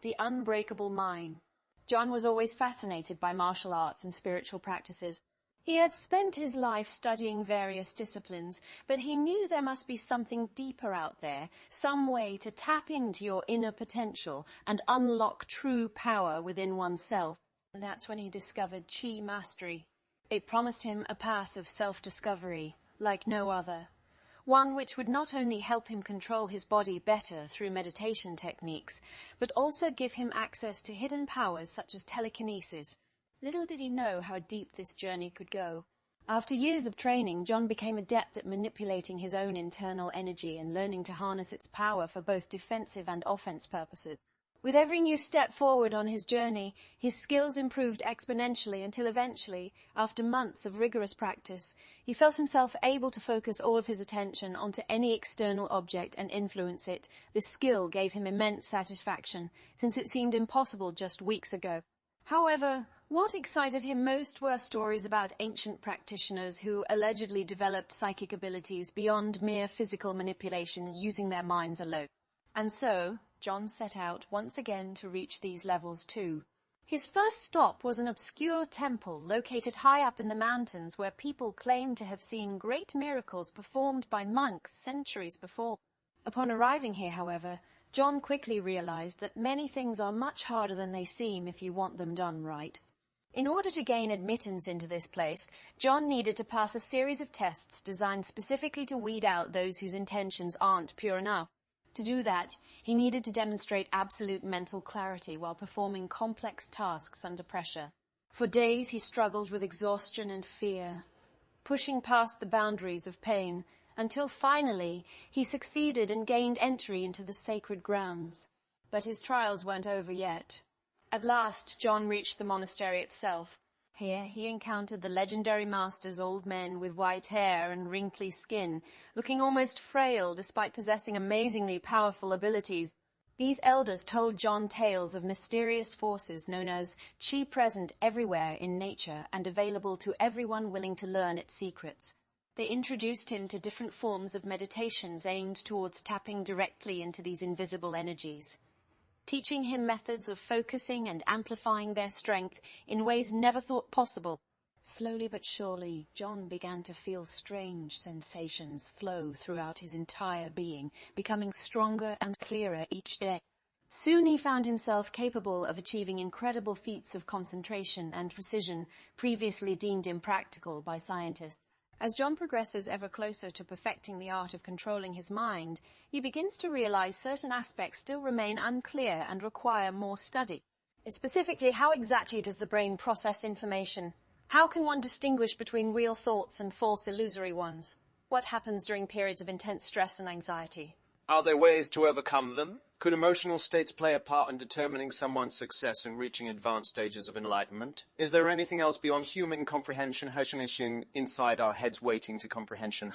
The unbreakable mind. John was always fascinated by martial arts and spiritual practices. He had spent his life studying various disciplines, but he knew there must be something deeper out there, some way to tap into your inner potential and unlock true power within oneself. And that's when he discovered Chi Mastery. It promised him a path of self-discovery like no other. One which would not only help him control his body better through meditation techniques, but also give him access to hidden powers such as telekinesis. Little did he know how deep this journey could go. After years of training, John became adept at manipulating his own internal energy and learning to harness its power for both defensive and offense purposes. With every new step forward on his journey, his skills improved exponentially until eventually, after months of rigorous practice, he felt himself able to focus all of his attention onto any external object and influence it. This skill gave him immense satisfaction, since it seemed impossible just weeks ago. However, what excited him most were stories about ancient practitioners who allegedly developed psychic abilities beyond mere physical manipulation using their minds alone. And so, John set out once again to reach these levels too. His first stop was an obscure temple located high up in the mountains where people claimed to have seen great miracles performed by monks centuries before. Upon arriving here, however, John quickly realized that many things are much harder than they seem if you want them done right. In order to gain admittance into this place, John needed to pass a series of tests designed specifically to weed out those whose intentions aren't pure enough. To do that, he needed to demonstrate absolute mental clarity while performing complex tasks under pressure. For days he struggled with exhaustion and fear, pushing past the boundaries of pain, until finally he succeeded and gained entry into the sacred grounds. But his trials weren't over yet. At last, John reached the monastery itself. Here he encountered the legendary master's old men with white hair and wrinkly skin, looking almost frail despite possessing amazingly powerful abilities. These elders told John tales of mysterious forces known as Chi present everywhere in nature and available to everyone willing to learn its secrets. They introduced him to different forms of meditations aimed towards tapping directly into these invisible energies, teaching him methods of focusing and amplifying their strength in ways never thought possible. Slowly but surely, John began to feel strange sensations flow throughout his entire being, becoming stronger and clearer each day. Soon he found himself capable of achieving incredible feats of concentration and precision previously deemed impractical by scientists. As John progresses ever closer to perfecting the art of controlling his mind, he begins to realize certain aspects still remain unclear and require more study. Specifically, how exactly does the brain process information? How can one distinguish between real thoughts and false illusory ones? What happens during periods of intense stress and anxiety? Are there ways to overcome them? Could emotional states play a part in determining someone's success in reaching advanced stages of enlightenment? Is there anything else beyond human comprehension inside our heads waiting to comprehension?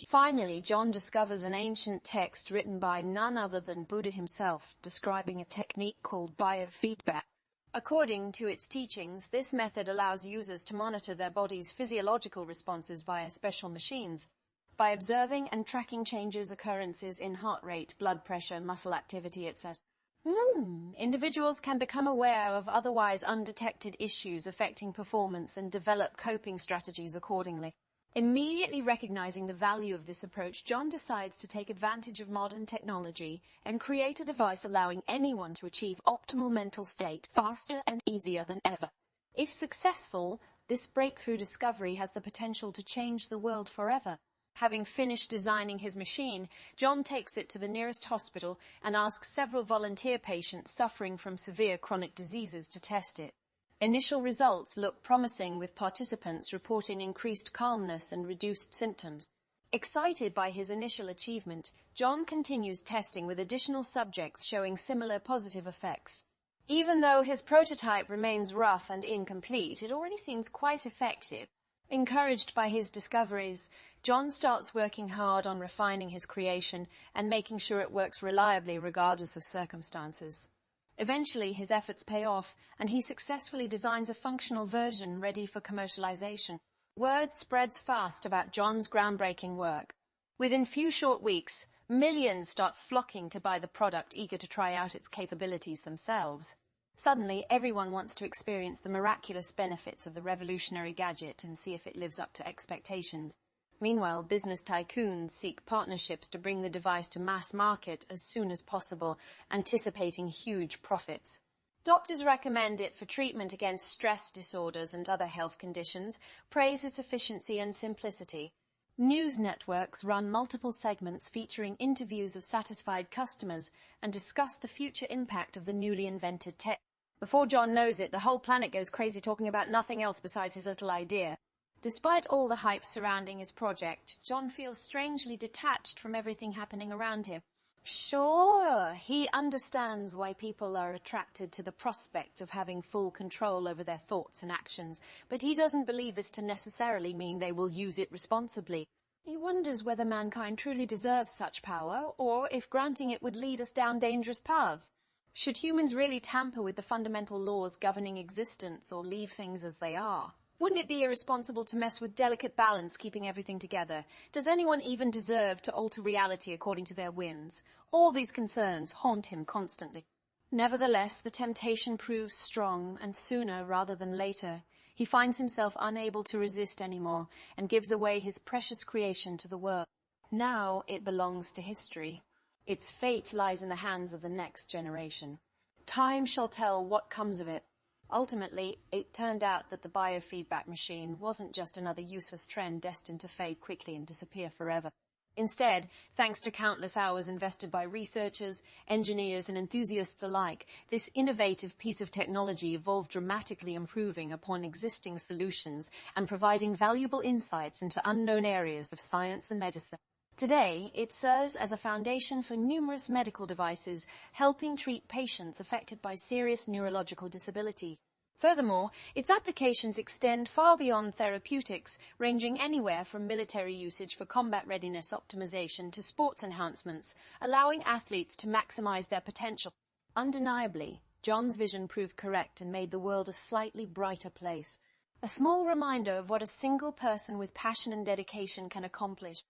Finally, John discovers an ancient text written by none other than Buddha himself, describing a technique called biofeedback. According to its teachings, this method allows users to monitor their body's physiological responses via special machines. By observing and tracking changes occurrences in heart rate, blood pressure, muscle activity, etc. Individuals can become aware of otherwise undetected issues affecting performance and develop coping strategies accordingly. Immediately recognizing the value of this approach, John decides to take advantage of modern technology and create a device allowing anyone to achieve optimal mental state faster and easier than ever. If successful, this breakthrough discovery has the potential to change the world forever. Having finished designing his machine, John takes it to the nearest hospital and asks several volunteer patients suffering from severe chronic diseases to test it. Initial results look promising, with participants reporting increased calmness and reduced symptoms. Excited by his initial achievement, John continues testing with additional subjects showing similar positive effects. Even though his prototype remains rough and incomplete, it already seems quite effective. Encouraged by his discoveries, John starts working hard on refining his creation and making sure it works reliably regardless of circumstances. Eventually, his efforts pay off, and he successfully designs a functional version ready for commercialization. Word spreads fast about John's groundbreaking work. Within few short weeks, Millions start flocking to buy the product, eager to try out its capabilities themselves. Suddenly, everyone wants to experience the miraculous benefits of the revolutionary gadget and see if it lives up to expectations. Meanwhile, business tycoons seek partnerships to bring the device to mass market as soon as possible, anticipating huge profits. Doctors recommend it for treatment against stress disorders and other health conditions, praise its efficiency and simplicity. News networks run multiple segments featuring interviews of satisfied customers and discuss the future impact of the newly invented tech. Before John knows it, the whole planet goes crazy talking about nothing else besides his little idea. Despite all the hype surrounding his project, John feels strangely detached from everything happening around him. Sure, he understands why people are attracted to the prospect of having full control over their thoughts and actions, but he doesn't believe this to necessarily mean they will use it responsibly. He wonders whether mankind truly deserves such power, or if granting it would lead us down dangerous paths. Should humans really tamper with the fundamental laws governing existence or leave things as they are? Wouldn't it be irresponsible to mess with delicate balance, keeping everything together? Does anyone even deserve to alter reality according to their whims? All these concerns haunt him constantly. Nevertheless, the temptation proves strong, and sooner rather than later, he finds himself unable to resist anymore and gives away his precious creation to the world. Now it belongs to history. Its fate lies in the hands of the next generation. Time shall tell what comes of it. Ultimately, it turned out that the biofeedback machine wasn't just another useless trend destined to fade quickly and disappear forever. Instead, thanks to countless hours invested by researchers, engineers, and enthusiasts alike, this innovative piece of technology evolved, dramatically improving upon existing solutions and providing valuable insights into unknown areas of science and medicine. Today, it serves as a foundation for numerous medical devices, helping treat patients affected by serious neurological disabilities. Furthermore, its applications extend far beyond therapeutics, ranging anywhere from military usage for combat readiness optimization to sports enhancements, allowing athletes to maximize their potential. Undeniably, John's vision proved correct and made the world a slightly brighter place. A small reminder of what a single person with passion and dedication can accomplish.